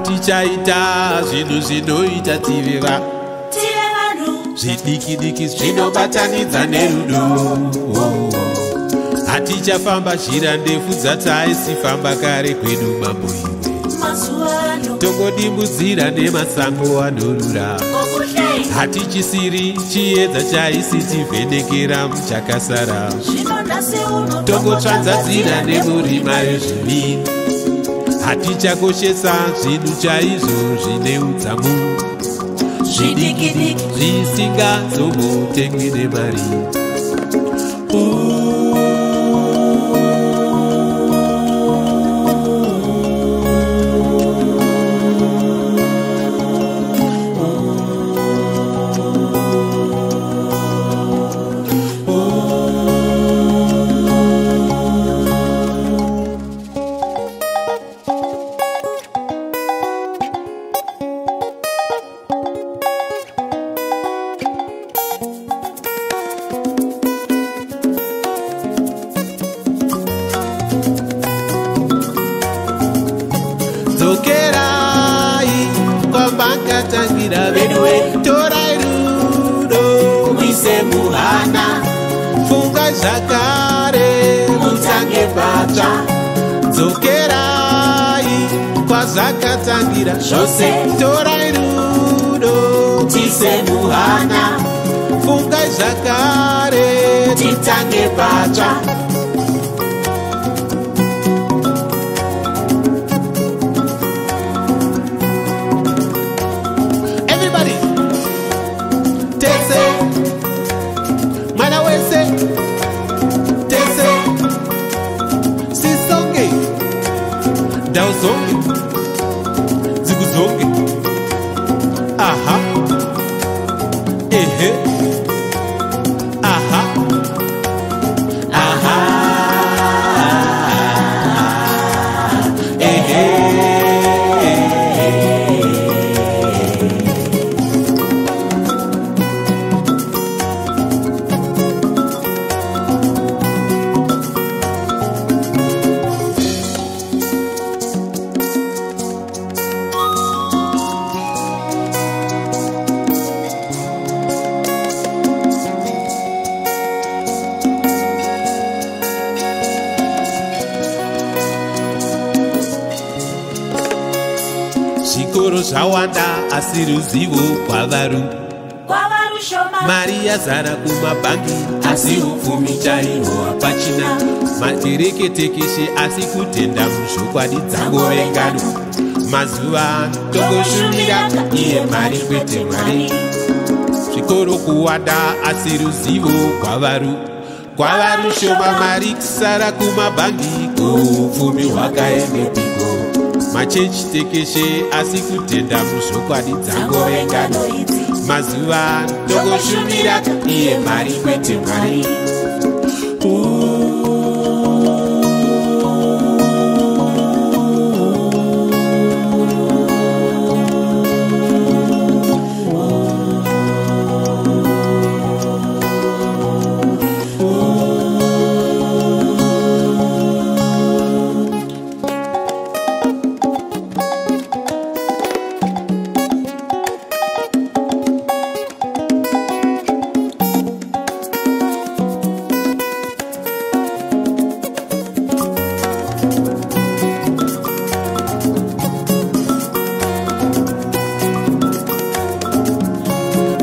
Hatichaita zvinhu zvinoita tive vanhu zvidiki-diki zvinobatanidza nerudo. Hatichafamba zhira ndefu dzataisifamba kare kwedu mambo iwe. Togodimbudzira nemasango anorura. Hatichisiri chiedza chaisitivhenekera muchakasara. Togotsvanzadzira nemurima yezviviri. Hatichakoshesa zvinhu chaizvo zvine udzamu. Zvidiki-diki zvisingazomutengwi nemari. Dzokerai kwamakatangira veduwe, torai rudo muise muhana, funga zvakare mutange patsva. Dzokerai kwazvakatangira zvose, torai rudo tiise muhana, funga zvakare titange patsva. Dauzonge, ziguzonge, aha, ehe, aha, aha, ehe. Zvikoro zvawanda asi ruzivo kwavaru shoma. Mari yazara kumabhangi asi upfumi chaihwo hapachina. Matereketekeshe asi kutenda muzvokwadi dzangove ngano. Mazuva togoshumira iye mari kwete mwari. Zvikoro kuwanda asi ruzivo kwavaru shoma. Mari kusara kumabhangi upfumi hwakaendepiko. Machechi tekeshe asi kutenda muzvokwadi dzangove ngano. Mazuva togoshumira iye mari kwete mwari.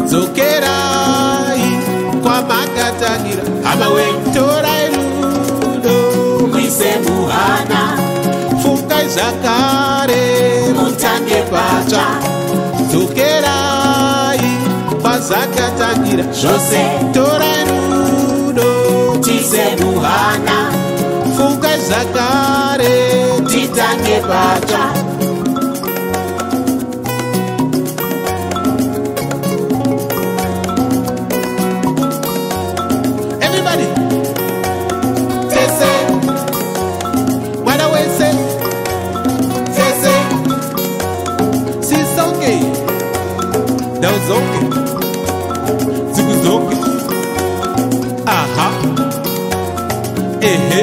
Dzokerai kwamakatangira, hama torai rudo muise muhana, fungai zvakare mutange patsva. Dzokerai kwazvakatangira zvose, torai rudo tiise muhana, fungai zvakare titange patsva. Dauzonge, ziguzonge, aha, ehe.